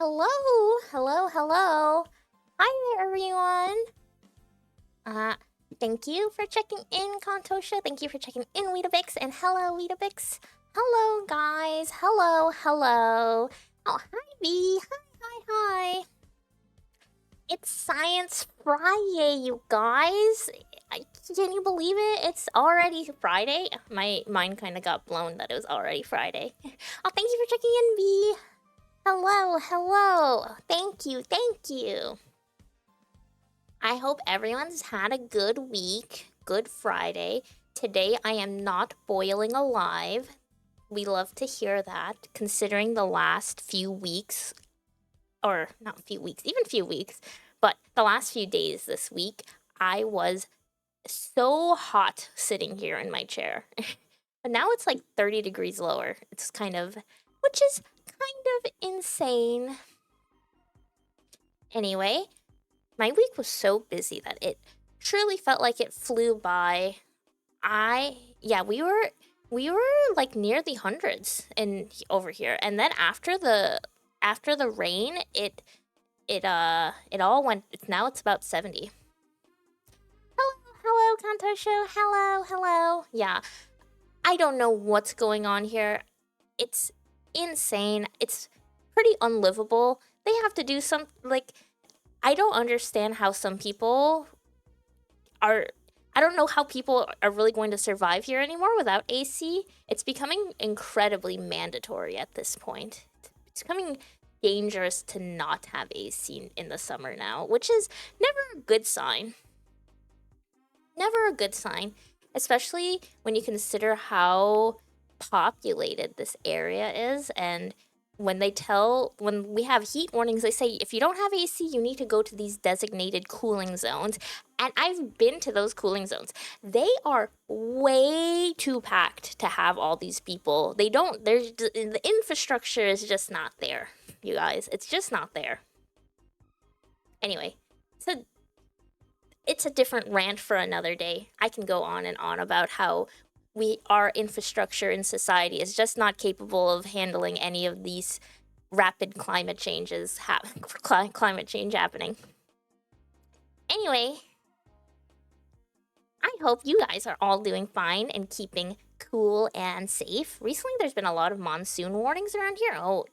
Hello, hello. Hi there, everyone. Uh, Thank you for checking in, Kontosha. Thank you for checking in, Weetabix. And hello, Weetabix. Hello, guys. Hello. Oh, hi, B. Hi. It's Science Friday, you guys. Can you believe it? It's already Friday. My mind kind of got blown that it was already Friday. Oh, thank you for checking in, B. Hello. Thank you. I hope everyone's had a good week, good Friday. Today I am not boiling alive. We love to hear that, considering the last few weeks, or not few weeks, even few weeks, but the last few days this week, I was so hot sitting here in my chair. But now it's like 30 degrees lower. It's which is kind of insane. Anyway, my week was so busy that it truly felt like it flew by. We were like near the hundreds in over here, and then after the rain, it all went. Now it's about 70. Hello, Kanto Show. Hello. Yeah, I don't know what's going on here. It's insane. It's pretty unlivable. They have to do some like I don't understand how some people are. I don't know how people are really going to survive here anymore without AC. It's becoming incredibly mandatory at this point. It's becoming dangerous to not have AC in the summer now, which is never a good sign. Never a good sign, especially when you consider how populated this area is. And when we have heat warnings, they say if you don't have AC, you need to go to these designated cooling zones. And I've been to those cooling zones. They are way too packed to have all these people. The infrastructure is just not there, you guys. It's just not there. Anyway, so it's a different rant for another day. I can go on and on about how our infrastructure in society is just not capable of handling any of these rapid climate change happening. Anyway, I hope you guys are all doing fine and keeping cool and safe. Recently, there's been a lot of monsoon warnings around here. Oh,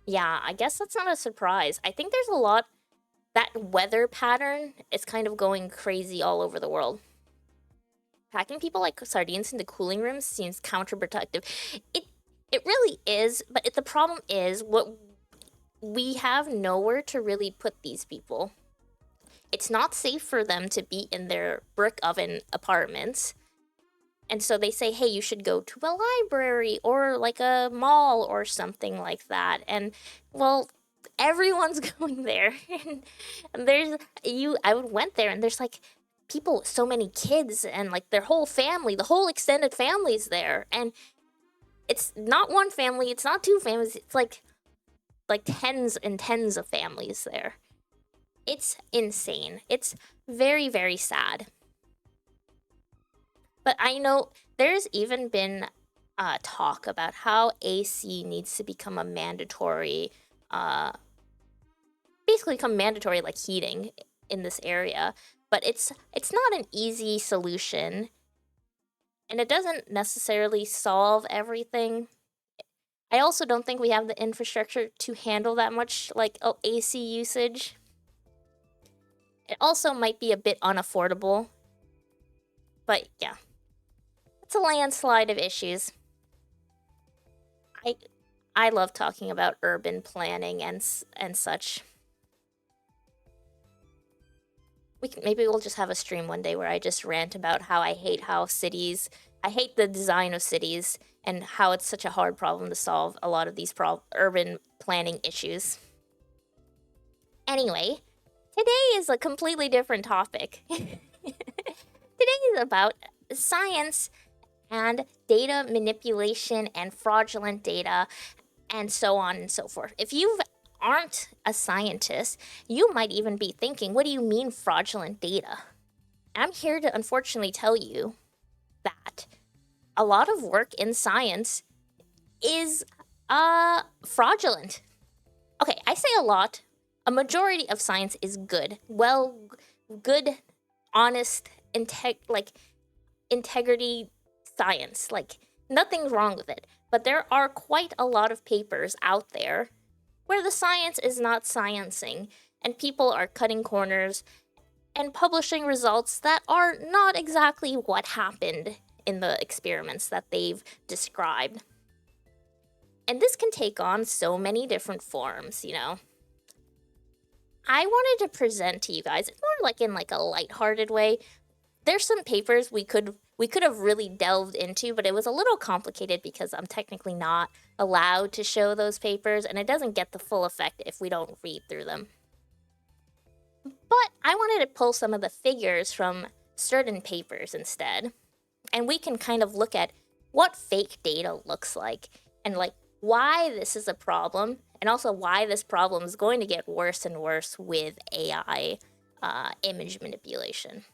yeah, I guess that's not a surprise. I think there's a lot. That weather pattern is kind of going crazy all over the world. Packing people like sardines into cooling rooms seems counterproductive. It really is, but the problem is what we have nowhere to really put these people. It's not safe for them to be in their brick oven apartments. And so they say, hey, you should go to a library or like a mall or something like that. And well, everyone's going there. And I went there and there's like people, so many kids and like their whole family, the whole extended family's there. And it's not one family, it's not two families, it's like tens and tens of families there. It's insane. It's very, very sad. But I know there's even been talk about how AC needs to become a mandatory, basically become mandatory like heating in this area. But it's not an easy solution, and it doesn't necessarily solve everything. I also don't think we have the infrastructure to handle that much like AC usage. It also might be a bit unaffordable. But yeah, it's a landslide of issues. I love talking about urban planning and such. Maybe we'll just have a stream one day where I just rant about how I hate the design of cities and how it's such a hard problem to solve a lot of these urban planning issues. Anyway, today is a completely different topic. Today is about science and data manipulation and fraudulent data and so on and so forth. If you aren't a scientist, you might even be thinking, what do you mean fraudulent data? I'm here to unfortunately tell you that a lot of work in science is fraudulent. Okay, I say a lot. A majority of science is good. Well, good, honest, integrity science. Like, nothing's wrong with it. But there are quite a lot of papers out there where the science is not sciencing, and people are cutting corners and publishing results that are not exactly what happened in the experiments that they've described. And this can take on so many different forms, you know. I wanted to present to you guys, it's more like in like a lighthearted way. There's some papers we could have really delved into, but it was a little complicated because I'm technically not allowed to show those papers, and it doesn't get the full effect if we don't read through them. But I wanted to pull some of the figures from certain papers instead, and we can kind of look at what fake data looks like and like why this is a problem, and also why this problem is going to get worse and worse with AI image manipulation.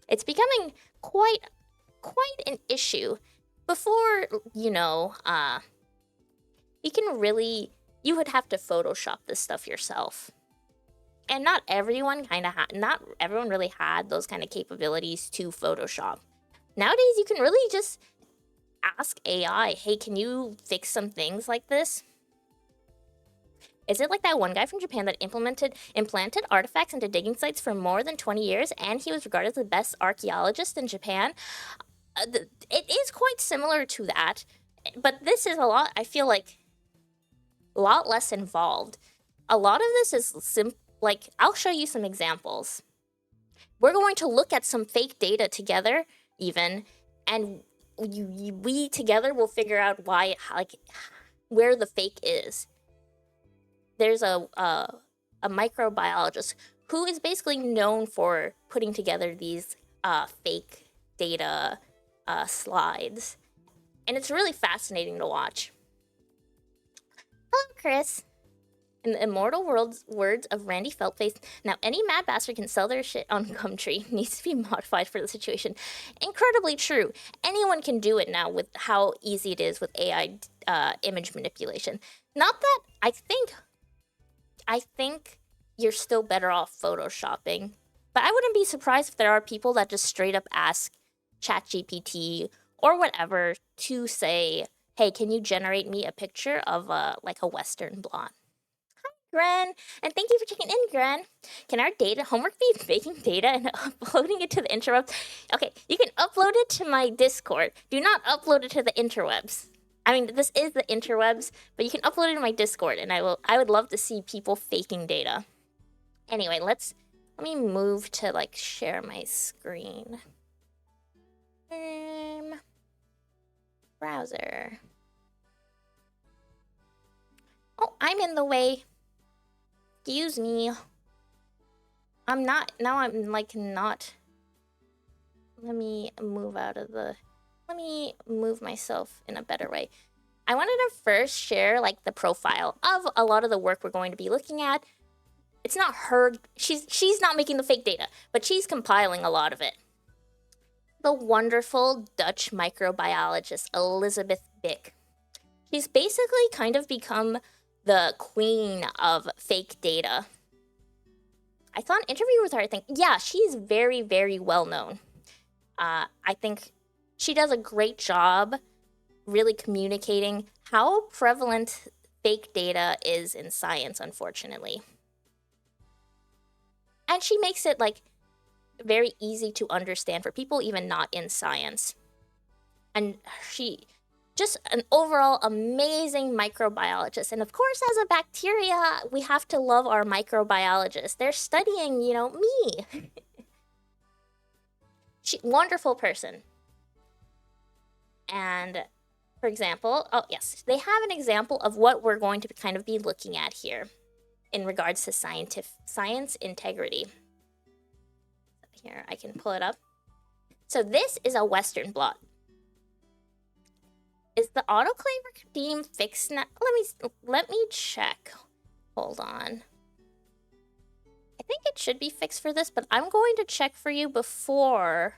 It's becoming quite an issue. Before, you know, you would have to Photoshop this stuff yourself. And not everyone really had those kind of capabilities to Photoshop. Nowadays, you can really just ask AI, hey, can you fix some things like this? Is it like that one guy from Japan that implanted artifacts into digging sites for more than 20 years, and he was regarded as the best archaeologist in Japan? It is quite similar to that, but this is I feel like, a lot less involved. A lot of this is like, I'll show you some examples. We're going to look at some fake data together, even, and we together will figure out where the fake is. There's a microbiologist who is basically known for putting together these fake data slides, and it's really fascinating to watch. Hello, Chris. In the immortal words of Randy Feltface, now any mad bastard can sell their shit on Gumtree. Needs to be modified for the situation. Incredibly true. Anyone can do it now with how easy it is with AI image manipulation. Not that I think you're still better off Photoshopping, but I wouldn't be surprised if there are people that just straight up ask ChatGPT or whatever to say, hey, can you generate me a picture of like a Western blonde? Hi, Gren, and thank you for checking in, Gren. Can our homework be making data and uploading it to the interwebs? Okay, you can upload it to my Discord. Do not upload it to the interwebs. I mean, this is the interwebs, but you can upload it to my Discord, and I would love to see people faking data. Anyway, let me move to like share my screen. Browser. Oh, I'm in the way. Excuse me. I'm not. Let me move let me move myself in a better way. I wanted to first share like the profile of a lot of the work we're going to be looking at. It's not her, she's not making the fake data, but she's compiling a lot of it. The wonderful Dutch microbiologist Elizabeth Bick. She's basically kind of become the queen of fake data. I saw an interview with her, yeah, she's very, very well known. I think she does a great job really communicating how prevalent fake data is in science, unfortunately. And she makes it like very easy to understand for people even not in science. And she just an overall amazing microbiologist. And of course, as a bacteria, we have to love our microbiologists. They're studying, you know, me. Wonderful person. And for example, oh yes, they have an example of what we're going to kind of be looking at here in regards to science integrity. Here, I can pull it up. So this is a Western blot. Is the autoclave theme fixed now? Let me check. Hold on. I think it should be fixed for this, but I'm going to check for you before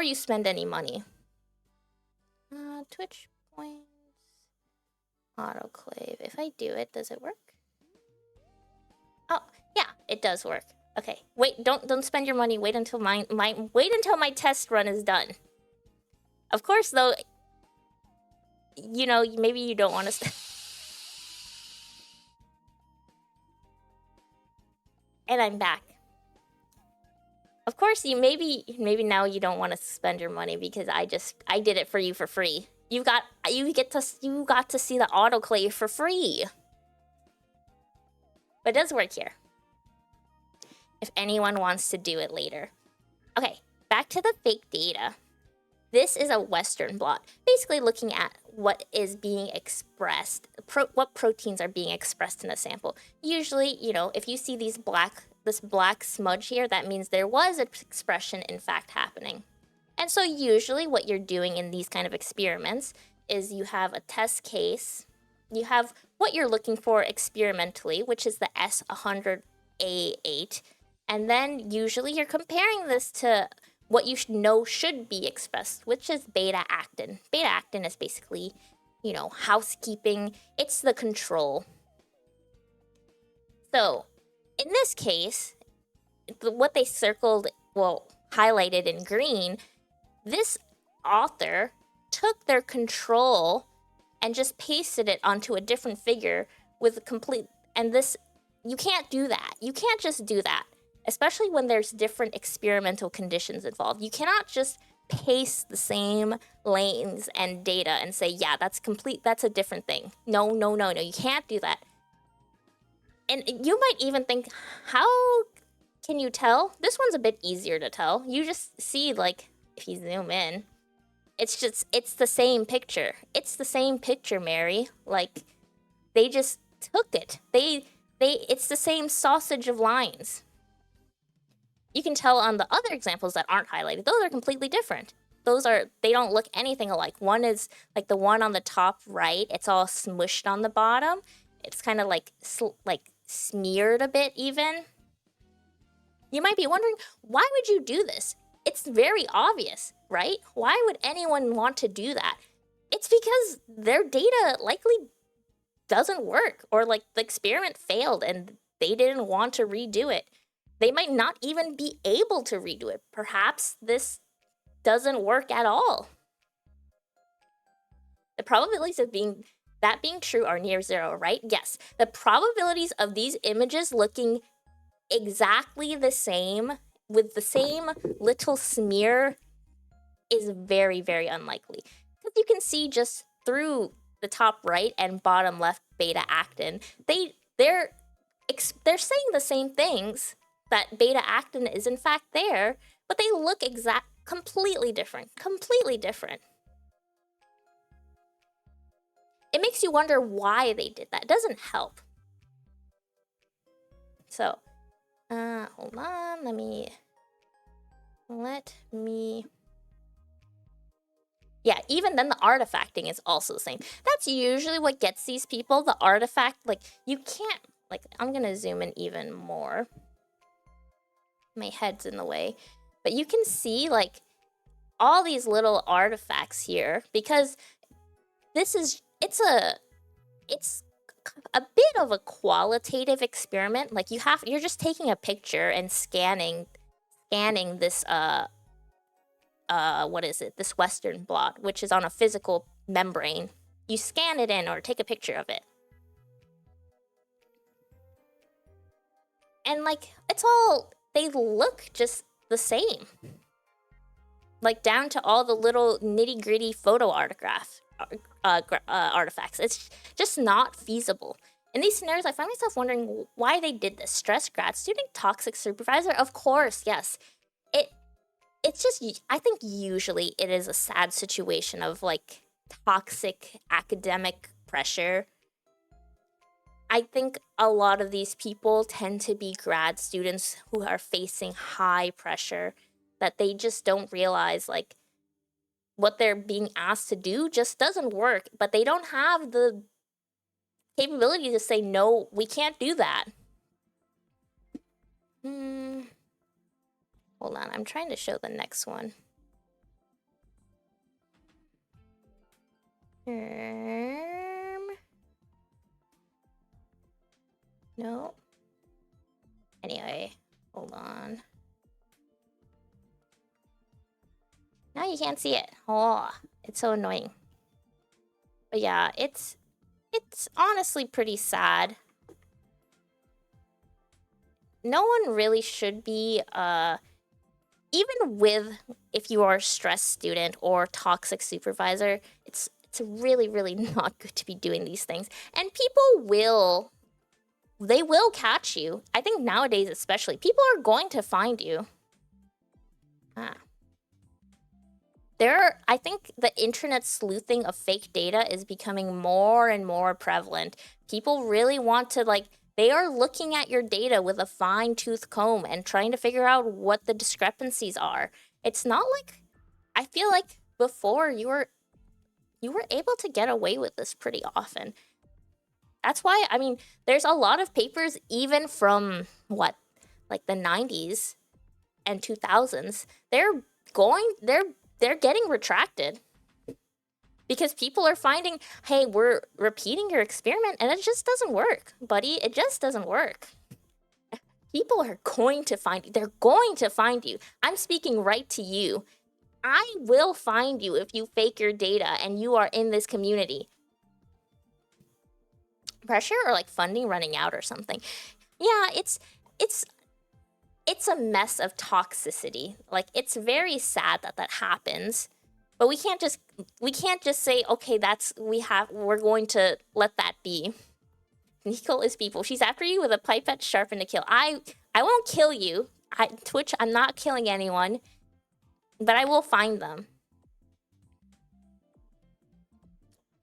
you spend any money. Twitch points. Autoclave. If I do it, does it work? Oh, yeah, it does work. Okay, wait, don't spend your money. Wait until my test run is done. Of course, though, you know, maybe you don't want to. And I'm back. Of course, maybe now you don't want to spend your money because I did it for you for free. You got to see the autoclave for free. But it does work here. If anyone wants to do it later. Okay, back to the fake data. This is a Western blot, basically looking at what is being expressed, what proteins are being expressed in a sample. Usually, you know, if you see this black smudge here, that means there was an expression in fact happening. And so usually what you're doing in these kind of experiments is you have a test case, you have what you're looking for experimentally, which is the S100A8, and then usually you're comparing this to what you know should be expressed, which is beta-actin. Beta-actin is basically, you know, housekeeping. It's the control. So, in this case, what they highlighted in green, this author took their control and just pasted it onto a different figure with a complete, and this, you can't do that. You can't just do that. Especially when there's different experimental conditions involved. You cannot just paste the same lanes and data and say, yeah, that's a different thing. No, you can't do that. And you might even think, how can you tell? This one's a bit easier to tell. You just see, like, if you zoom in, it's the same picture. It's the same picture, Mary. Like, they just took it. It's the same sausage of lines. You can tell on the other examples that aren't highlighted, those are completely different. They don't look anything alike. One is like the one on the top right, it's all smushed on the bottom. It's kind of like smeared a bit even. You might be wondering, why would you do this? It's very obvious, right? Why would anyone want to do that? It's because their data likely doesn't work, or like the experiment failed and they didn't want to redo it. They might not even be able to redo it. Perhaps this doesn't work at all. The probabilities of that being true are near zero, right? Yes. The probabilities of these images looking exactly the same, with the same little smear, is very, very unlikely. Because you can see just through the top right and bottom left beta-actin, they're saying the same things, that beta-actin is in fact there, but they look completely different. It makes you wonder why they did that. It doesn't help. So, hold on, let me... Yeah, even then the artifacting is also the same. That's usually what gets these people, the artifact, like, you can't, like, I'm gonna zoom in even more. My head's in the way, but you can see like all these little artifacts here, because it's a bit of a qualitative experiment. Like you're just taking a picture and scanning this what is it, this Western blot, which is on a physical membrane. You scan it in or take a picture of it, and like they look just the same, like down to all the little nitty-gritty photo artifacts. It's just not feasible. In these scenarios, I find myself wondering why they did this. Stress grad student, toxic supervisor? Of course, yes. It's just, I think usually it is a sad situation of like toxic academic pressure. I think a lot of these people tend to be grad students who are facing high pressure, that they just don't realize like what they're being asked to do just doesn't work, but they don't have the capability to say, no, we can't do that. Hold on, I'm trying to show the next one. No. Anyway, hold on. Now you can't see it. Oh, it's so annoying. But yeah, it's honestly pretty sad. No one really should be, even with, if you are a stressed student or toxic supervisor, it's really, really not good to be doing these things. And people they will catch you. I think nowadays especially, people are going to find you. I think the internet sleuthing of fake data is becoming more and more prevalent. People really want to, like, they are looking at your data with a fine-tooth comb and trying to figure out what the discrepancies are. It's not like, I feel like before you were able to get away with this pretty often. That's why, I mean, there's a lot of papers even from, what, like the 90s and 2000s, they're getting retracted because people are finding, hey, we're repeating your experiment and it just doesn't work, buddy. It just doesn't work. People are going to find you. They're going to find you. I'm speaking right to you. I will find you if you fake your data and you are in this community. Pressure or like funding running out or something. Yeah, it's a mess of toxicity. Like, it's very sad that that happens, but we can't just say, okay, we're going to let that be. Nicole is people. She's after you with a pipette sharpened to kill. I won't kill you. Twitch, I'm not killing anyone, but I will find them.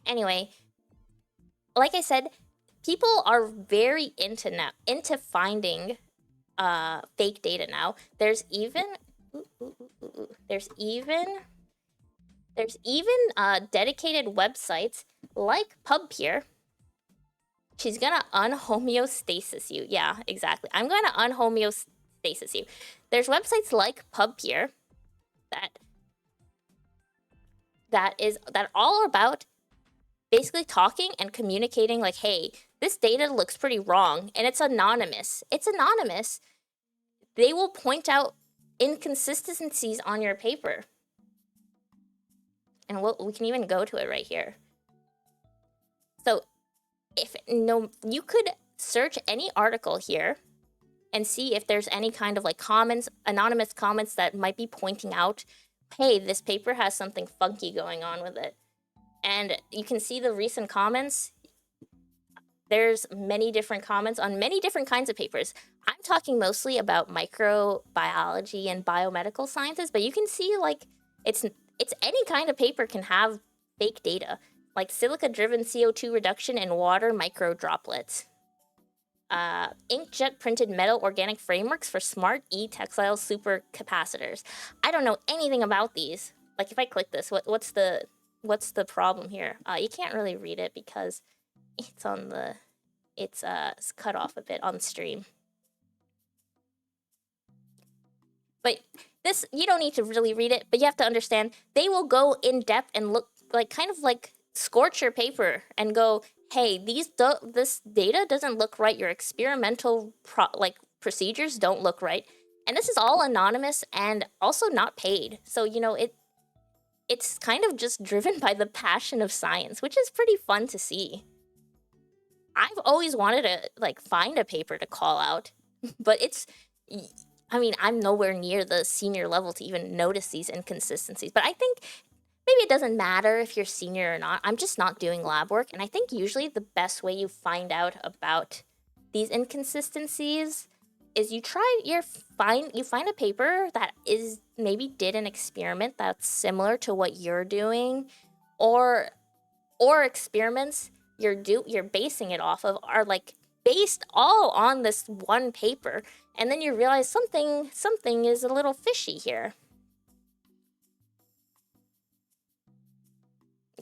Anyway, like I said, people are very into finding fake data now. There's even dedicated websites like PubPeer. She's gonna unhomeostasis you. Yeah, exactly. I'm gonna unhomeostasis you. There's websites like PubPeer that all about basically talking and communicating like, hey, this data looks pretty wrong, and it's anonymous. It's anonymous. They will point out inconsistencies on your paper. And we can even go to it right here. So you could search any article here and see if there's any kind of like comments, anonymous comments that might be pointing out, hey, this paper has something funky going on with it. And you can see the recent comments. There's many different comments on many different kinds of papers. I'm talking mostly about microbiology and biomedical sciences, but you can see like it's any kind of paper can have fake data, like silica-driven CO2 reduction in water micro droplets. Inkjet printed metal organic frameworks for smart e-textile supercapacitors. I don't know anything about these. Like if I click this, what's the problem here? You can't really read it because it's cut off a bit on stream. But this, you don't need to really read it, but you have to understand, they will go in depth and look like kind of like scorch your paper and go, hey, this data doesn't look right. Your experimental procedures don't look right. And this is all anonymous and also not paid. So, you know, it's kind of just driven by the passion of science, which is pretty fun to see. I've always wanted to like find a paper to call out, but I mean, I'm nowhere near the senior level to even notice these inconsistencies. But I think maybe it doesn't matter if you're senior or not. I'm just not doing lab work. And I think usually the best way you find out about these inconsistencies is you find a paper that maybe did an experiment that's similar to what you're doing, or experiments you're basing it off of are like based all on this one paper, and then you realize something is a little fishy here.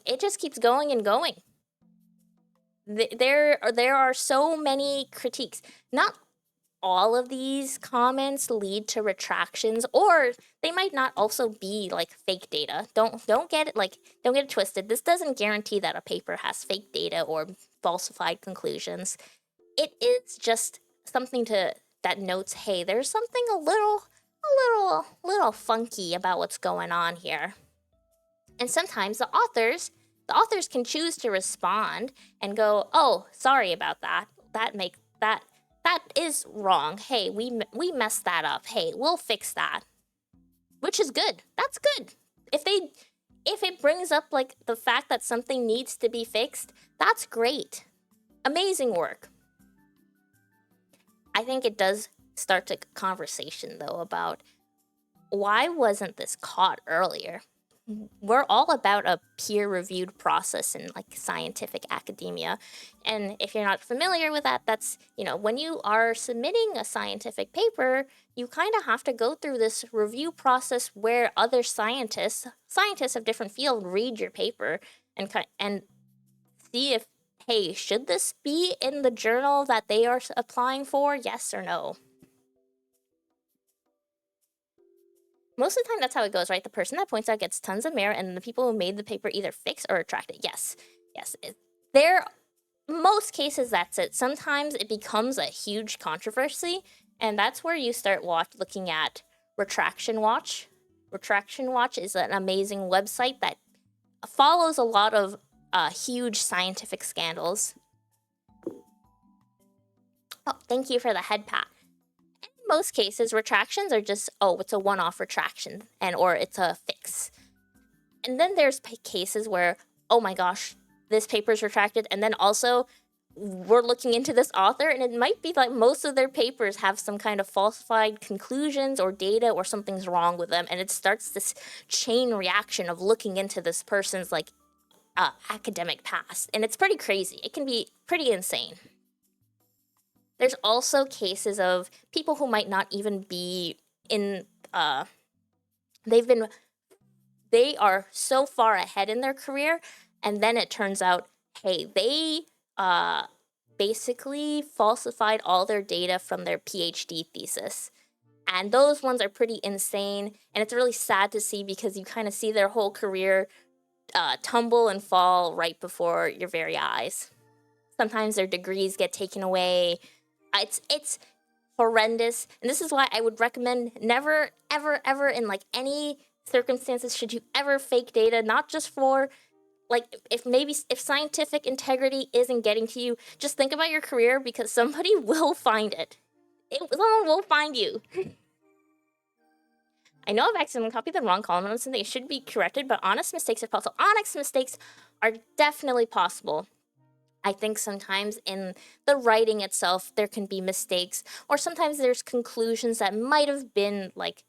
It just keeps going and going. There are so many critiques. Not all of these comments lead to retractions, or they might not also be like fake data. Don't get it don't get it twisted. This doesn't guarantee that a paper has fake data or falsified conclusions. It is just something that notes, hey, there's something a little funky about what's going on here. And sometimes the authors can choose to respond and go, oh, sorry about that. That is wrong. Hey, we messed that up. Hey, we'll fix that. Which is good. That's good. If it brings up like the fact that something needs to be fixed, that's great. Amazing work. I think it does start a conversation though about why wasn't this caught earlier? We're all about a peer-reviewed process in like scientific academia. And if you're not familiar with that, that's, when you are submitting a scientific paper, you kind of have to go through this review process where other scientists of different fields read your paper and see if, hey, should this be in the journal that they are applying for? Yes or no? Most of the time, that's how it goes, right? The person that points out gets tons of merit, and the people who made the paper either fix or retract it. Yes. Most cases, that's it. Sometimes it becomes a huge controversy, and that's where you start looking at Retraction Watch. Retraction Watch is an amazing website that follows a lot of huge scientific scandals. Oh, thank you for the head pat. In most cases, retractions are just, oh, it's a one-off retraction or it's a fix. And then there's cases where, oh my gosh, this paper's retracted, and then also we're looking into this author, and it might be like most of their papers have some kind of falsified conclusions or data or something's wrong with them, and it starts this chain reaction of looking into this person's like academic past, and it's pretty crazy. It can be pretty insane. There's also cases of people who might not even be in, they are so far ahead in their career, and then it turns out, hey, they basically falsified all their data from their PhD thesis. And those ones are pretty insane, and it's really sad to see because you kind of see their whole career tumble and fall right before your very eyes. Sometimes their degrees get taken away. It's horrendous, and this is why I would recommend never, ever, ever in like any circumstances should you ever fake data, not just for like if scientific integrity isn't getting to you, just think about your career because somebody will find it. Someone will find you. I know I've accidentally copied the wrong column on something. It should be corrected, but honest mistakes are possible. Honest mistakes are definitely possible. I think sometimes in the writing itself, there can be mistakes, or sometimes there's conclusions that might have been like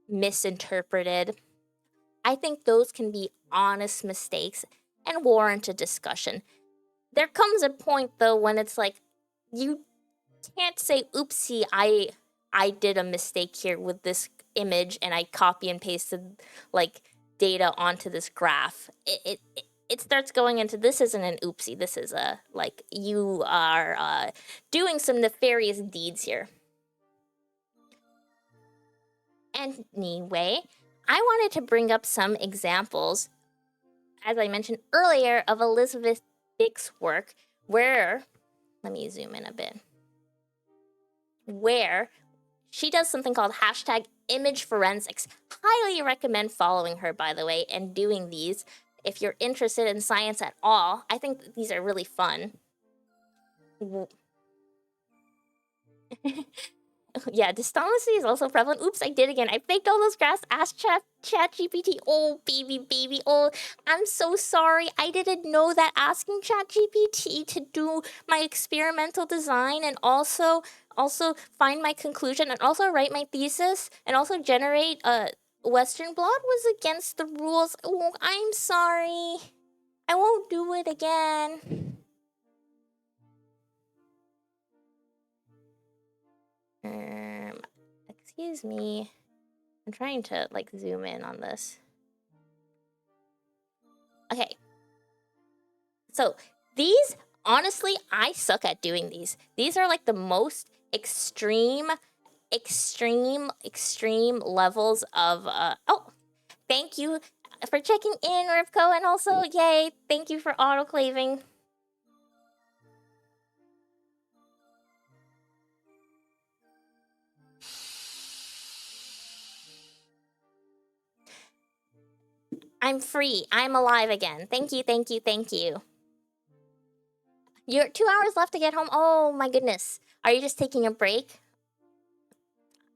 misinterpreted. I think those can be honest mistakes and warrant a discussion. There comes a point though when it's like, you can't say, oopsie, I did a mistake here with this image and I copy and pasted like data onto this graph. It starts going into, this isn't an oopsie, this is you are doing some nefarious deeds here. Anyway, I wanted to bring up some examples, as I mentioned earlier, of Elizabeth Bick's work where, let me zoom in a bit, where she does something called #ImageForensics. Highly recommend following her, by the way, and doing these. If you're interested in science at all, I think these are really fun. Yeah, dishonesty is also prevalent. Oops, I did again. I faked all those graphs. Ask ChatGPT. Oh, baby. Oh, I'm so sorry. I didn't know that asking ChatGPT to do my experimental design and also find my conclusion and also write my thesis and also generate a Western blot was against the rules. Oh, I'm sorry. I won't do it again. Excuse me. I'm trying to like zoom in on this. Okay. So these, honestly, I suck at doing these. These are like the most extreme levels of oh, thank you for checking in, Rivko, and also yay, thank you for autoclaving. I'm free. I'm alive again. Thank you, thank you, thank you. You're 2 hours left to get home. Oh my goodness. Are you just taking a break?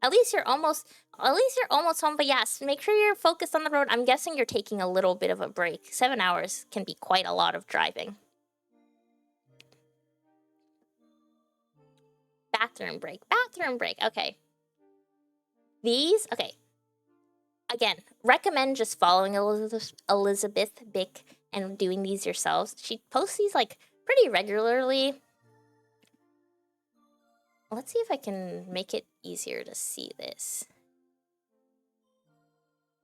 At least you're almost home, but yes, make sure you're focused on the road. I'm guessing you're taking a little bit of a break. 7 hours can be quite a lot of driving. Bathroom break. Okay. These, okay. Again, recommend just following Elizabeth Bick and doing these yourselves. She posts these like pretty regularly. Let's see if I can make it easier to see this.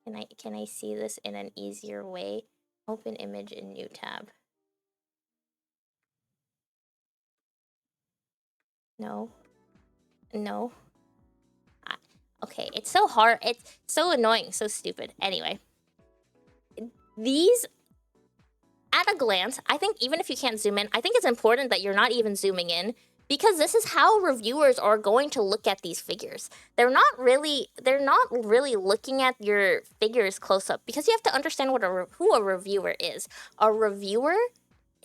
Can I see this in an easier way? Open image in new tab. No. Okay, it's so hard. It's so annoying, so stupid. Anyway, these, at a glance, I think even if you can't zoom in, I think it's important that you're not even zooming in, because this is how reviewers are going to look at these figures. They're not really looking at your figures close up, because you have to understand who a reviewer is. A reviewer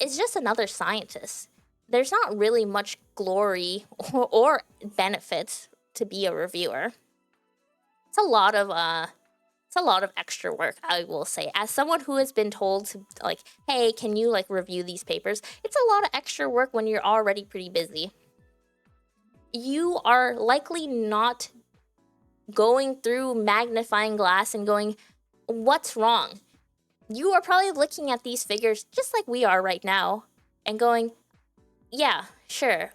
is just another scientist. There's not really much glory or benefits to be a reviewer. It's a lot of extra work, I will say. As someone who has been told to, like, hey, can you, like, review these papers? It's a lot of extra work when you're already pretty busy. You are likely not going through magnifying glass and going, what's wrong? You are probably looking at these figures just like we are right now and going, yeah, sure.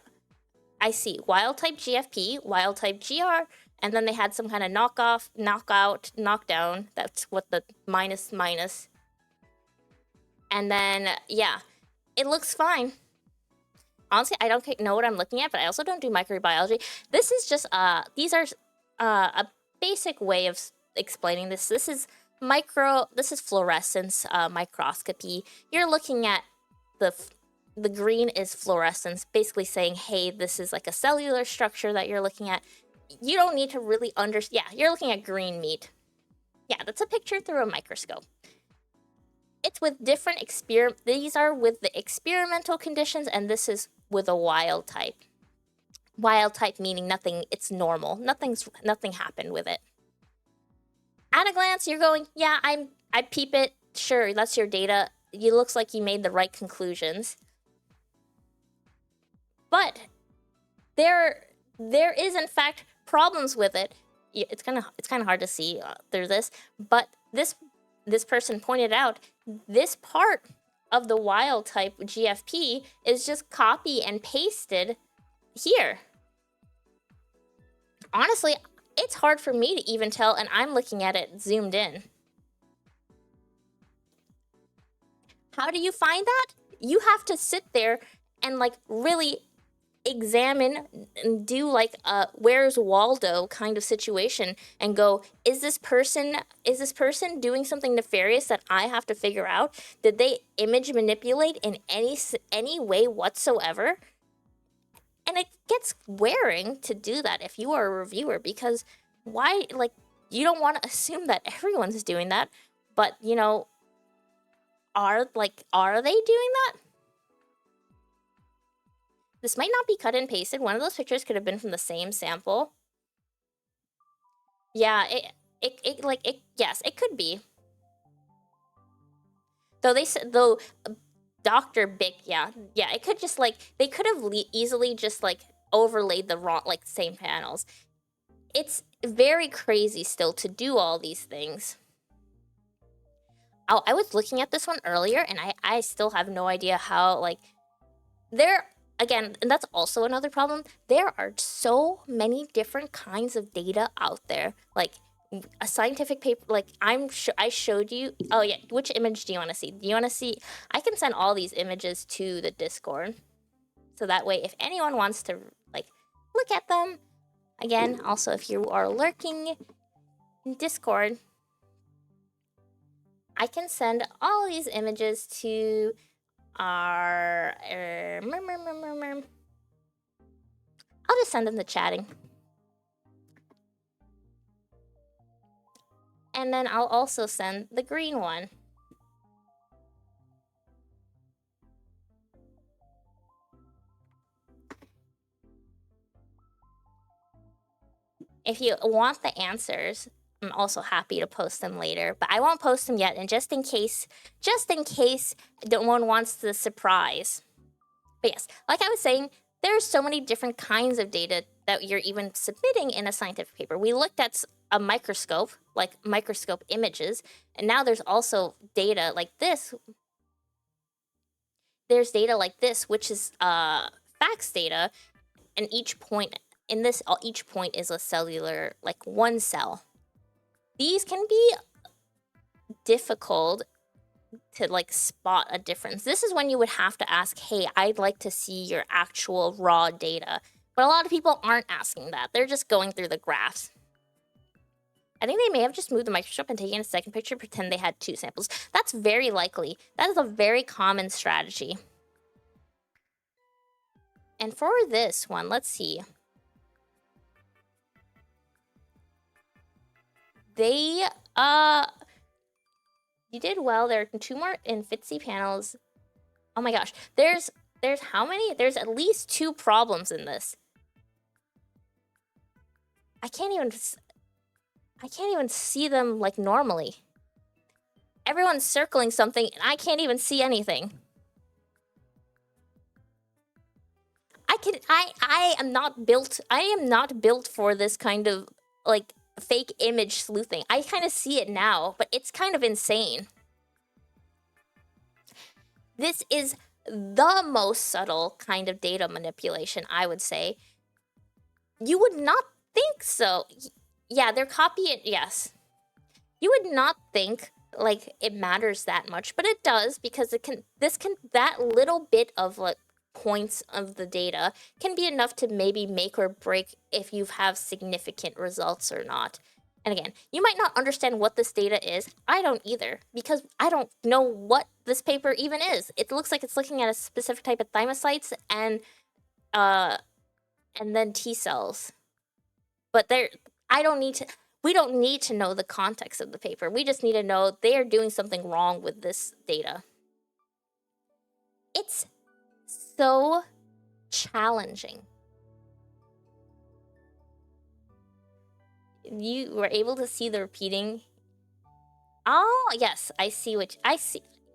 I see wild type GFP, wild type GR, and then they had some kind of knockout, knockdown. That's what the minus. And then, yeah, it looks fine. Honestly, I don't know what I'm looking at, but I also don't do microbiology. This is just, these are a basic way of explaining this. This is fluorescence microscopy. You're looking at the green is fluorescence, basically saying, hey, this is like a cellular structure that you're looking at. You don't need to really understand. Yeah, you're looking at green meat. Yeah, that's a picture through a microscope. It's with different these are with the experimental conditions, and this is with a wild type. Wild type meaning nothing, it's normal. Nothing happened with it. At a glance, you're going, yeah, I peep it. Sure, that's your data. It looks like you made the right conclusions. But there is in fact problems with it. It's kind of hard to see through this, but this person pointed out this part of the wild type GFP is just copy and pasted here. Honestly, it's hard for me to even tell, and I'm looking at it zoomed in. How do you find that? You have to sit there and like really examine and do like a Where's Waldo kind of situation and go, is this person doing something nefarious that I have to figure out? Did they image manipulate in any way whatsoever? And it gets wearing to do that if you are a reviewer, because why, like, you don't want to assume that everyone's doing that, but you know, are they doing that? This might not be cut and pasted. One of those pictures could have been from the same sample. Yeah, yes, it could be. Though Dr. Bick, yeah, it could just like, they could have easily just like overlaid the wrong, like, same panels. It's very crazy still to do all these things. Oh, I was looking at this one earlier and I still have no idea how, like, again, and that's also another problem. There are so many different kinds of data out there. Like, a scientific paper, like, I showed you. Oh, yeah. Which image do you want to see? Do you want to see? I can send all these images to the Discord. So that way, if anyone wants to, like, look at them. Again, also, if you are lurking in Discord, I can send all these images to our... I'll just send them to chatting. And then I'll also send the green one. If you want the answers, I'm also happy to post them later, but I won't post them yet, and just in case no one wants the surprise. But yes, like I was saying, there are so many different kinds of data that you're even submitting in a scientific paper. We looked at a microscope, like microscope images, and now there's also data like this. There's data like this, which is fax data, and each point is a cellular, like one cell. These can be difficult to like spot a difference. This is when you would have to ask, hey, I'd like to see your actual raw data. But a lot of people aren't asking that. They're just going through the graphs. I think they may have just moved the microscope and taken a second picture, pretend they had two samples. That's very likely. That is a very common strategy. And for this one, let's see. They, you did well. There are 2 more InVITSI panels. Oh my gosh. There's how many? There's at least 2 problems in this. I can't even see them like normally. Everyone's circling something and I can't even see anything. I am not built for this kind of like fake image sleuthing. I kind of see it now, but it's kind of insane. This is the most subtle kind of data manipulation, I would say. You would not think so. Yeah, they're copying, yes. You would not think like it matters that much, but it does, because that little bit of like points of the data can be enough to maybe make or break if you have significant results or not. And again, you might not understand what this data is. I don't either, because I don't know what this paper even is. It looks like it's looking at a specific type of thymocytes and then T cells. But we don't need to know the context of the paper. We just need to know they are doing something wrong with this data. It's so challenging. You were able to see the repeating. Oh, yes, I see.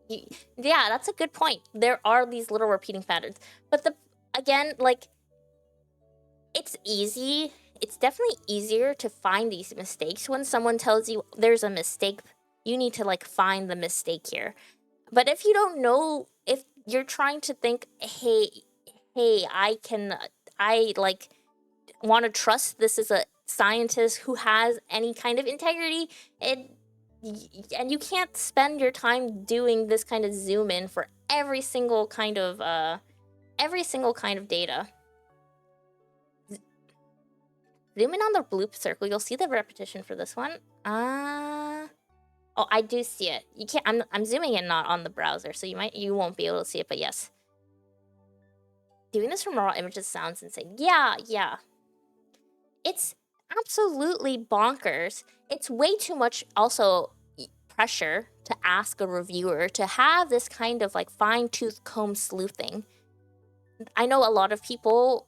Yeah, that's a good point. There are these little repeating patterns. But again, like, it's easy. It's definitely easier to find these mistakes when someone tells you there's a mistake. You need to like find the mistake here. But if you don't know, if you're trying to think, hey, I like want to trust this is a scientist who has any kind of integrity, and you can't spend your time doing this kind of zoom in for every single kind of data. Zoom in on the blue circle. You'll see the repetition for this one. Oh, I do see it. You can't. I'm zooming in not on the browser, so you won't be able to see it. But yes, doing this from raw images sounds insane. Yeah. It's absolutely bonkers. It's way too much. Also, pressure to ask a reviewer to have this kind of like fine-tooth comb sleuthing. I know a lot of people,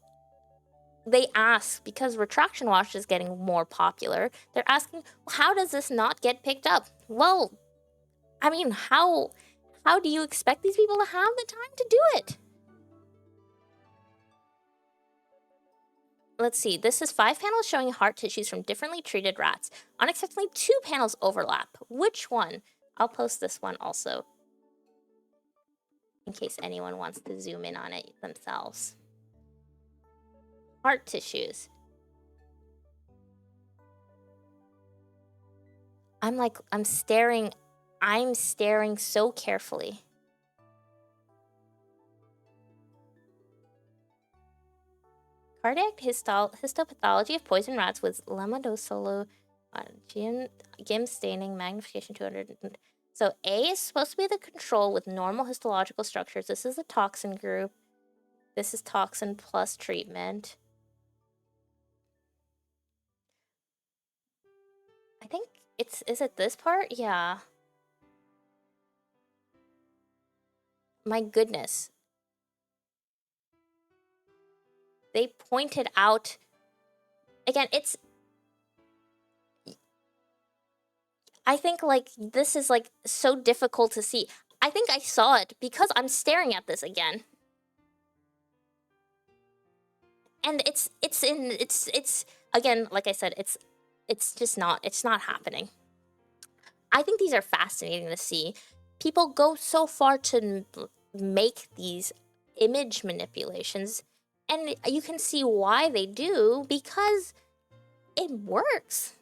they ask, because retraction wash is getting more popular, they're asking, how does this not get picked up? Well, I mean, how do you expect these people to have the time to do it? Let's see, this is 5 panels showing heart tissues from differently treated rats. Unexpectedly, 2 panels overlap. Which one? I'll post this one also, in case anyone wants to zoom in on it themselves. Heart tissues. I'm staring so carefully. Cardiac histopathology of poison rats with lemodosolo, GIM staining, magnification 200. So A is supposed to be the control with normal histological structures. This is the toxin group. This is toxin plus treatment. I think is it this part? Yeah. My goodness. They pointed out, again, I think, like, this is, like, so difficult to see. I think I saw it because I'm staring at this again. And it's again, like I said, it's just not happening. I think these are fascinating to see. People go so far to make these image manipulations, and you can see why they do, because it works.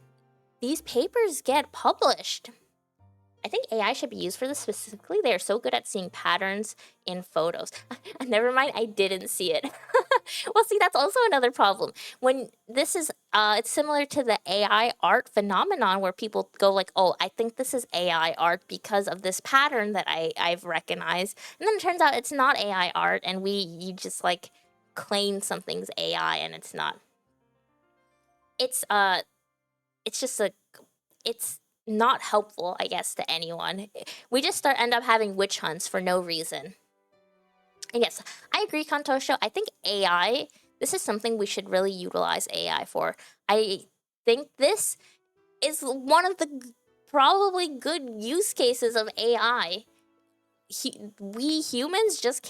These papers get published. I think AI should be used for this specifically. They are so good at seeing patterns in photos. Never mind, I didn't see it. Well, see, that's also another problem. When this is, it's similar to the AI art phenomenon where people go like, oh, I think this is AI art because of this pattern that I've recognized. And then it turns out it's not AI art, and you just, like, claim something's AI and it's not. It's just it's not helpful, I guess, to anyone. We just end up having witch hunts for no reason. And yes, I agree, Kantosho. I think AI, this is something we should really utilize AI for. I think this is one of the probably good use cases of AI. We humans just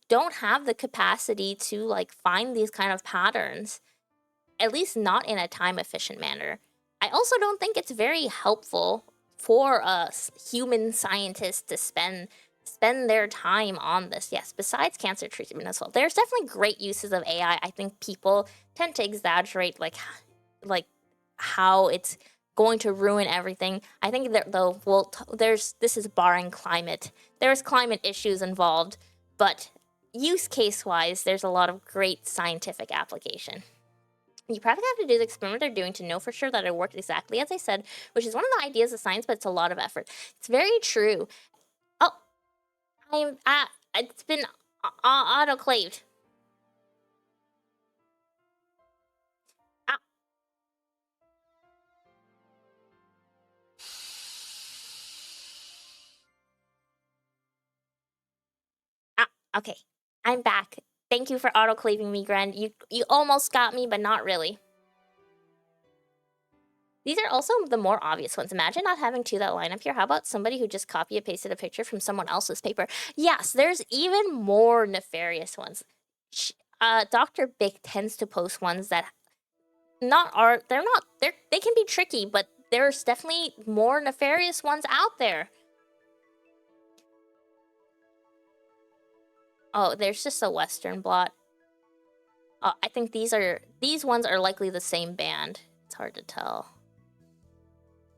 don't have the capacity to, like, find these kind of patterns, at least not in a time-efficient manner. I also don't think it's very helpful for us human scientists to spend their time on this. Yes, besides cancer treatment as well. There's definitely great uses of AI. I think people tend to exaggerate like how it's going to ruin everything. I think that, though, this is barring climate. There's climate issues involved, but use case wise, there's a lot of great scientific application. You probably have to do the experiment they're doing to know for sure that it worked exactly as I said, which is one of the ideas of science, but it's a lot of effort. It's very true. Oh, it's been autoclaved. Okay, I'm back. Thank you for autoclaving me, Gren. You almost got me, but not really. These are also the more obvious ones. Imagine not having two that line up here. How about somebody who just copy and pasted a picture from someone else's paper? Yes, there's even more nefarious ones. Dr. Bick tends to post ones that they can be tricky, but there's definitely more nefarious ones out there. Oh, there's just a Western blot. I think these ones are likely the same band. It's hard to tell.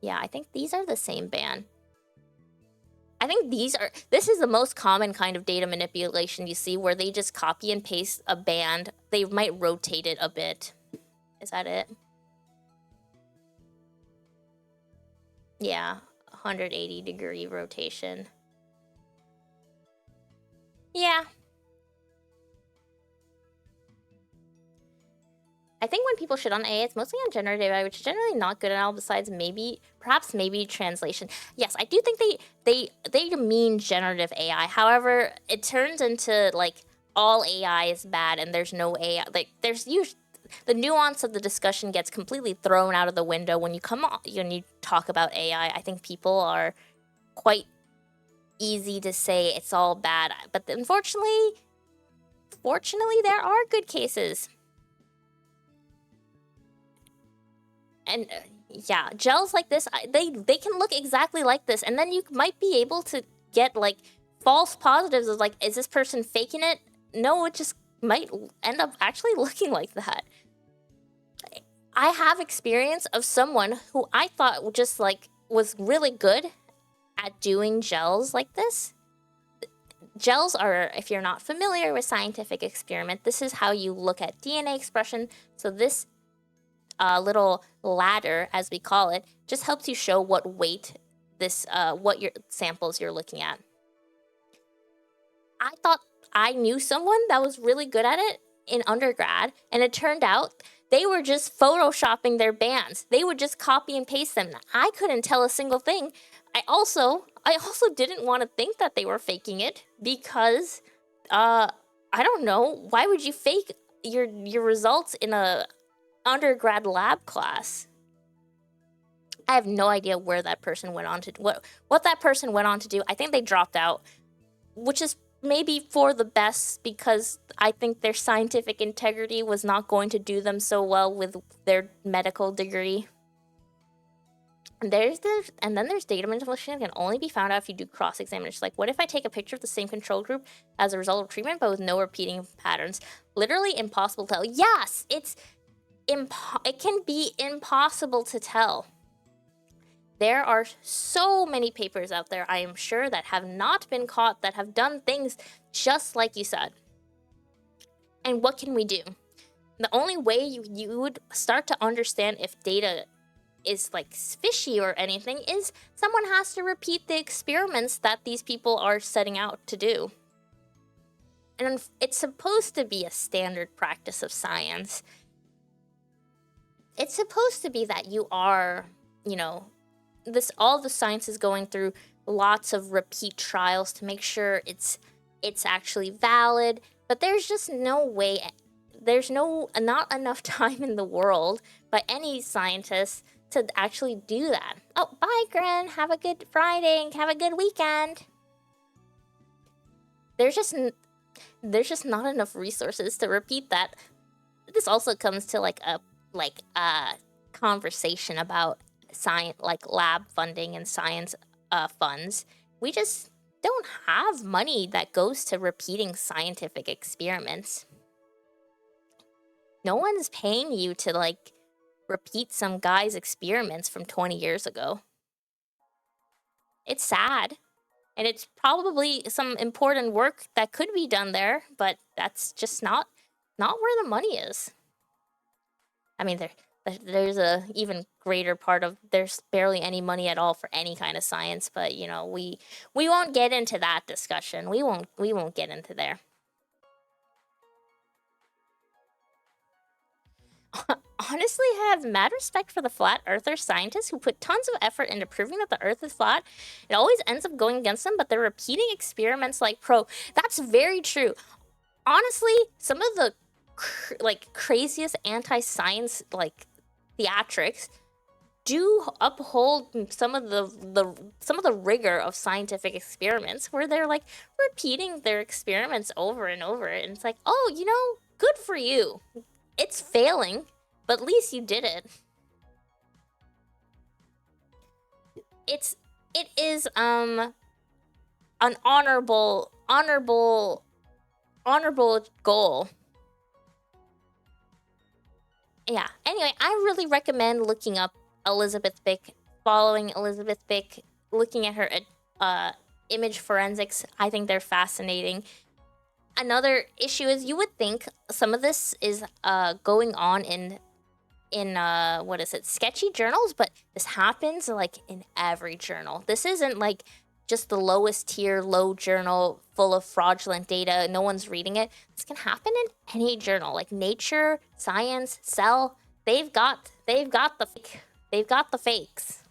Yeah, I think these are the same band. I think this is the most common kind of data manipulation you see, where they just copy and paste a band. They might rotate it a bit. Is that it? Yeah, 180-degree rotation. Yeah. I think when people shit on AI, it's mostly on generative AI, which is generally not good at all, besides perhaps maybe translation. Yes, I do think they mean generative AI. However, it turns into, like, all AI is bad and there's no AI. Like, the nuance of the discussion gets completely thrown out of the window when you talk about AI. I think people are quite easy to say it's all bad, but fortunately, there are good cases. And yeah, gels like this, they can look exactly like this, and then you might be able to get, like, false positives of, like, is this person faking it? No, it just might end up actually looking like that. I have experience of someone who I thought just, like, was really good at doing gels like this. gels are, if you're not familiar with scientific experiment, this is how you look at DNA expression. So this little ladder, as we call it, just helps you show what weight this, what your samples you're looking at. I thought I knew someone that was really good at it in undergrad, and it turned out they were just photoshopping their bands. They would just copy and paste them. I couldn't tell a single thing. I also didn't want to think that they were faking it because, I don't know, why would you fake your results in a undergrad lab class? I have no idea where that person went on to what that person went on to do. I think they dropped out, which is maybe for the best, because I think their scientific integrity was not going to do them so well with their medical degree. And then there's data manipulation that can only be found out if you do cross-examination. Like, what if I take a picture of the same control group as a result of treatment, but with no repeating patterns? Literally impossible to tell. Yes, it can be impossible to tell. There are so many papers out there, I am sure, that have not been caught, that have done things just like you said. And what can we do? The only way you would start to understand if data is like fishy or anything is someone has to repeat the experiments that these people are setting out to do. And it's supposed to be a standard practice of science. It's supposed to be that you are, all the science is going through lots of repeat trials to make sure it's actually valid, but there's just no way, not enough time in the world by any scientist to actually do that. Oh, bye, Gren. Have a good Friday and have a good weekend. There's just not enough resources to repeat that. This also comes to like a conversation about science, like lab funding and science funds. We just don't have money that goes to repeating scientific experiments. No one's paying you to like repeat some guy's experiments from 20 years ago. It's sad. And it's probably some important work that could be done there, but that's just not where the money is. I mean, there's a even greater part of there's barely any money at all for any kind of science, but we won't get into that discussion. We won't get into there. Honestly, I have mad respect for the flat earther scientists who put tons of effort into proving that the earth is flat. It always ends up going against them, but they're repeating experiments like pro. That's very true. Honestly, some of the craziest anti-science theatrics do uphold some of the rigor of scientific experiments, where they're like repeating their experiments over and over, and it's like, oh, good for you. It's failing, but at least you did it. It is an honorable goal. Yeah. Anyway, I really recommend looking up Elizabeth Bick, following Elizabeth Bick, looking at her image forensics. I think they're fascinating. Another issue is you would think some of this is going on in sketchy journals, but this happens like in every journal. This isn't like just the lowest tier low journal full of fraudulent data, no one's reading it. This can happen in any journal, like Nature, Science, Cell. They've got the fakes.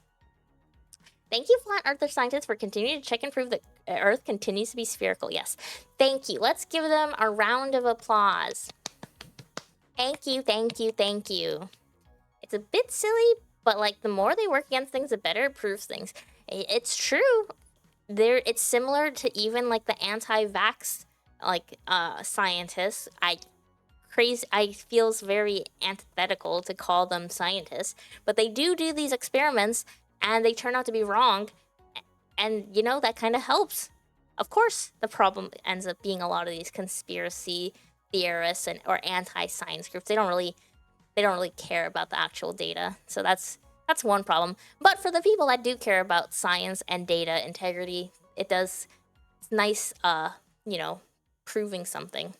Thank you, flat earther scientists, for continuing to check and prove that Earth continues to be spherical. Yes, thank you. Let's give them a round of applause. Thank you, thank you, thank you. It's a bit silly, but the more they work against things, the better it proves things. It's true. It's similar to even the anti-vax scientists. I feels very antithetical to call them scientists, but they do these experiments and they turn out to be wrong, and that kind of helps. Of course, the problem ends up being a lot of these conspiracy theorists or anti-science groups. They don't really care about the actual data, so that's one problem. But for the people that do care about science and data integrity, it's nice proving something.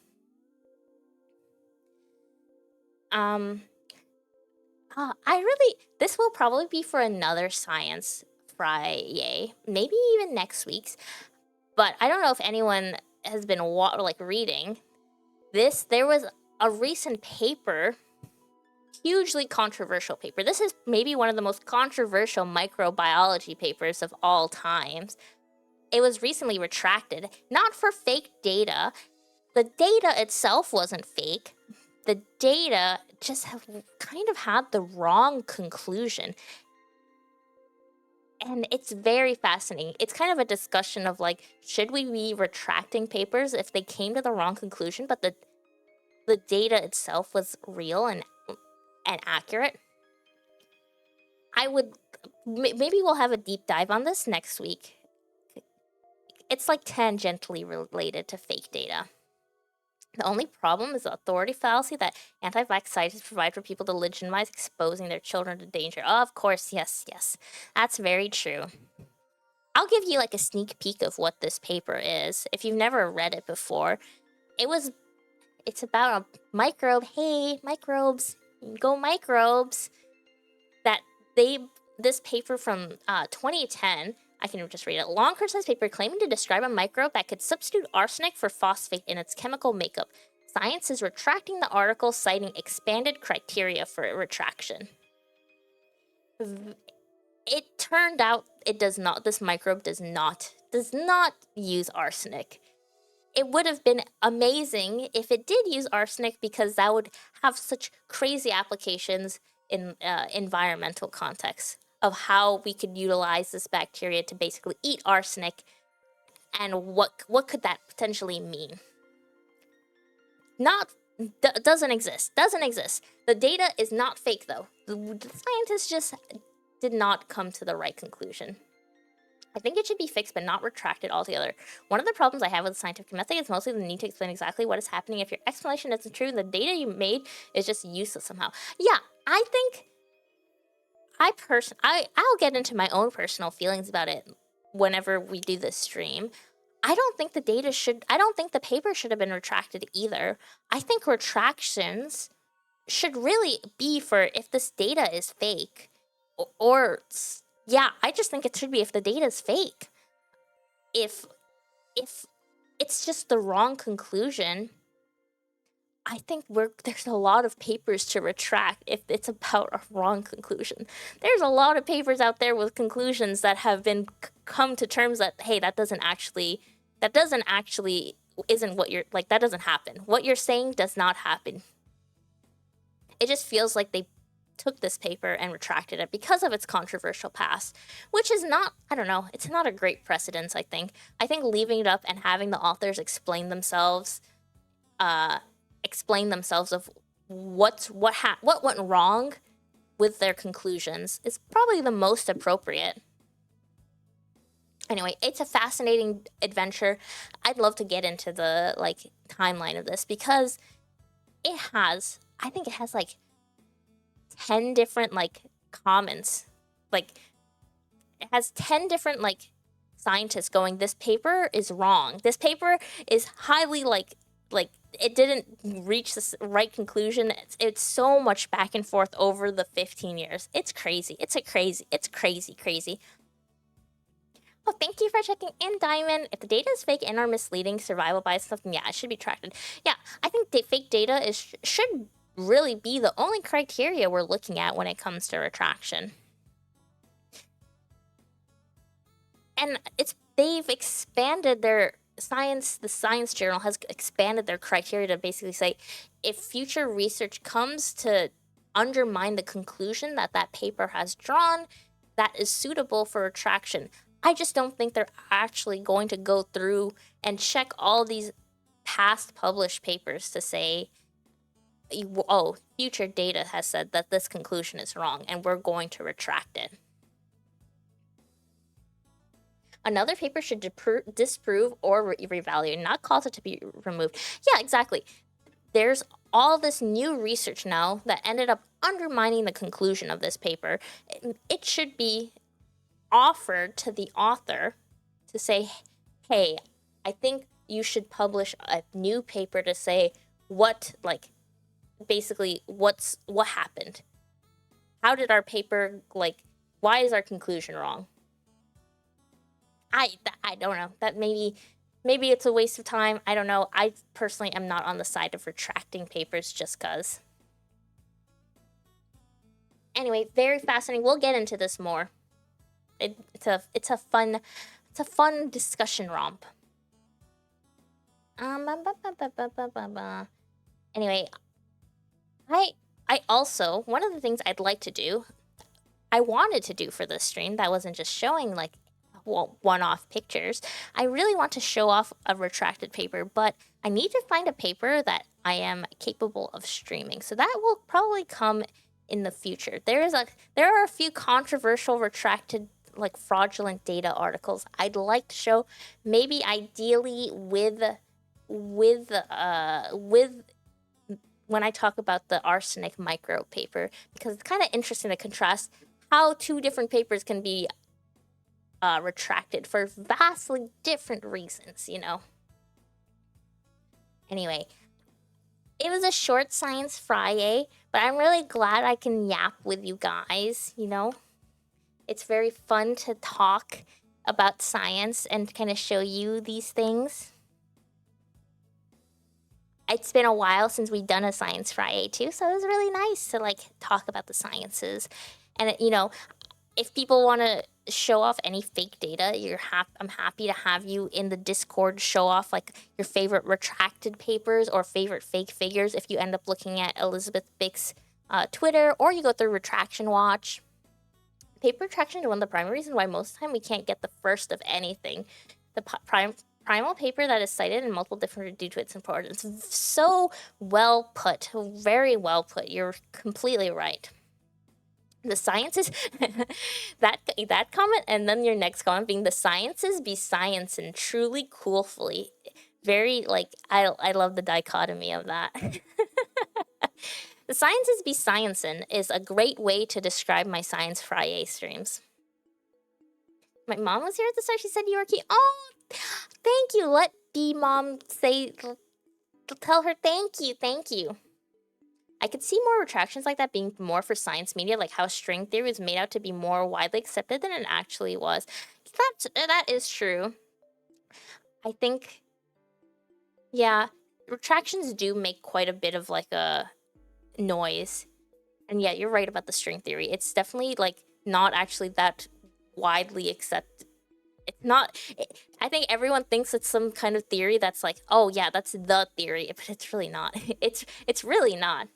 This will probably be for another science friYAY, maybe even next week's, but I don't know if anyone has been reading this. There was a recent paper, hugely controversial paper. This is maybe one of the most controversial microbiology papers of all times. It was recently retracted, not for fake data. The data itself wasn't fake. The data just kind of had the wrong conclusion. And it's very fascinating. It's kind of a discussion of should we be retracting papers if they came to the wrong conclusion, but the data itself was real and accurate? Maybe we'll have a deep dive on this next week. It's tangentially related to fake data. The only problem is the authority fallacy that anti-vax scientists provide for people to legitimize exposing their children to danger. Oh, of course, yes. That's very true. I'll give you a sneak peek of what this paper is. If you've never read it before, it's about a microbe. Hey, microbes, go microbes. This paper from 2010, I can just read it. Long criticized paper claiming to describe a microbe that could substitute arsenic for phosphate in its chemical makeup. Science is retracting the article, citing expanded criteria for retraction. It turned out it does not. This microbe does not use arsenic. It would have been amazing if it did use arsenic, because that would have such crazy applications in environmental contexts of how we could utilize this bacteria to basically eat arsenic, and what could that potentially mean. Doesn't exist. The data is not fake, though. The scientists just did not come to the right conclusion. I think it should be fixed but not retracted altogether. One of the problems I have with the scientific method is mostly the need to explain exactly what is happening. If your explanation isn't true, the data you made is just useless somehow. Yeah, I think I'll get into my own personal feelings about it whenever we do this stream. I don't think the paper should have been retracted either. I think retractions should really be for if this data is fake, I just think it should be if the data is fake. If it's just the wrong conclusion, I think there's a lot of papers to retract if it's about a wrong conclusion. There's a lot of papers out there with conclusions that have been come to terms that, hey, that doesn't actually isn't what you're that doesn't happen. What you're saying does not happen. It just feels like they took this paper and retracted it because of its controversial past, which is not, I don't know, it's not a great precedence, I think. I think leaving it up and having the authors explain themselves of what went wrong with their conclusions is probably the most appropriate. Anyway, it's a fascinating adventure. I'd love to get into the timeline of this, because it has 10 different comments. It has 10 different scientists going, this paper is wrong. This paper is highly it didn't reach the right conclusion. It's so much back and forth over the 15 years. It's crazy. It's crazy. Oh, thank you for checking in, Diamond. If the data is fake and or misleading, survival bias, something, it should be retracted. Yeah, I think fake data should really be the only criteria we're looking at when it comes to retraction. And they've expanded their the Science Journal has expanded their criteria to basically say, if future research comes to undermine the conclusion that paper has drawn, that is suitable for retraction. I just don't think they're actually going to go through and check all these past published papers to say, oh, future data has said that this conclusion is wrong and we're going to retract it. Another paper should disprove or revalue, not cause it to be removed. Yeah, exactly. There's all this new research now that ended up undermining the conclusion of this paper. It should be offered to the author to say, hey, I think you should publish a new paper to say what, like, basically what happened. How did our paper, like, why is our conclusion wrong? I don't know. That maybe it's a waste of time. I don't know. I personally am not on the side of retracting papers just cuz. Anyway, very fascinating. We'll get into this more. It's a fun discussion romp. Anyway, I also, one of the things I'd like to do, I wanted to do for this stream that wasn't just showing like one-off pictures. I really want to show off a retracted paper, but I need to find a paper that I am capable of streaming. So that will probably come in the future. There are a few controversial retracted, like, fraudulent data articles I'd like to show, maybe ideally with when I talk about the arsenic micro paper, because it's kind of interesting to contrast how two different papers can be retracted for vastly different reasons, you know. Anyway, it was a short science friYAY, but I'm really glad I can yap with you guys, you know. It's very fun to talk about science and kind of show you these things. It's been a while since we've done a science friYAY too, so it was really nice to, like, talk about the sciences. And, you know, if people want to show off any fake data, I'm happy to have you in the Discord show off, like, your favorite retracted papers or favorite fake figures if you end up looking at Elizabeth Bick's Twitter, or you go through Retraction Watch. Paper retraction is one of the primary reasons why most of the time we can't get the first of anything. The primal paper that is cited in multiple different due to its importance. So well put. Very well put. You're completely right. The sciences, that comment, and then your next comment being the sciences be science and truly coolfully. Very, like, I love the dichotomy of that. The sciences be sciencin' is a great way to describe my science friYAY streams. My mom was here at the start. She said you were key. Oh, thank you. Let B mom say, tell her thank you. I could see more retractions like that being more for science media, like how string theory was made out to be more widely accepted than it actually was. That is true. I think, yeah, retractions do make quite a bit of, like, a noise. And yeah, you're right about the string theory. It's definitely, like, not actually that widely accepted. It's not. I think everyone thinks it's some kind of theory that's like, oh yeah, that's the theory, but it's really not. It's really not.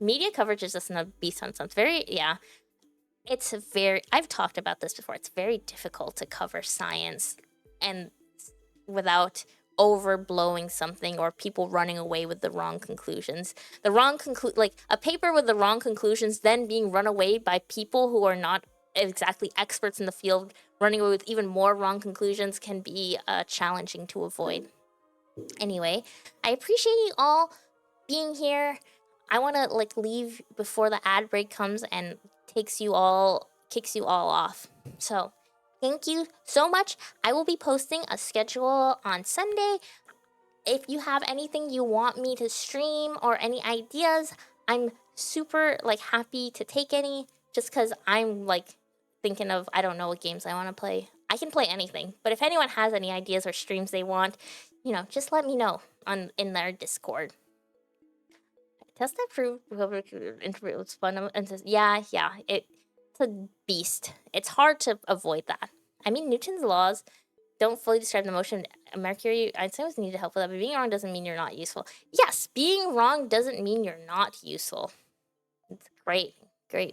Media coverage is just a beast on some. I've talked about this before. It's very difficult to cover science and without overblowing something or people running away with the wrong conclusions. Like, a paper with the wrong conclusions then being run away by people who are not exactly experts in the field, running away with even more wrong conclusions, can be challenging to avoid. Anyway, I appreciate you all being here. I want to, like, leave before the ad break comes and kicks you all off. So, thank you so much. I will be posting a schedule on Sunday. If you have anything you want me to stream or any ideas, I'm super, like, happy to take any, just because I'm, like, thinking of, I don't know what games I want to play. I can play anything, but if anyone has any ideas or streams they want, you know, just let me know in their Discord. Test that proved interview was fun, and says, yeah, it's a beast. It's hard to avoid that. I mean, Newton's laws don't fully describe the motion of Mercury. Einstein was needed help with that, but being wrong doesn't mean you're not useful. Yes, being wrong doesn't mean you're not useful. It's a great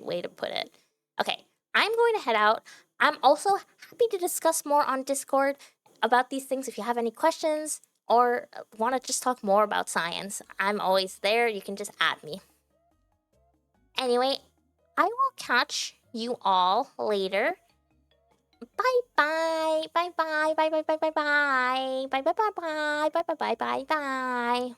way to put it. Okay, I'm going to head out. I'm also happy to discuss more on Discord about these things. If you have any questions or want to just talk more about science, I'm always there. You can just add me. Anyway, I will catch you all later. Bye bye. Bye bye. Bye bye. Bye bye. Bye bye. Bye bye. Bye bye. Bye bye. Bye bye. Bye.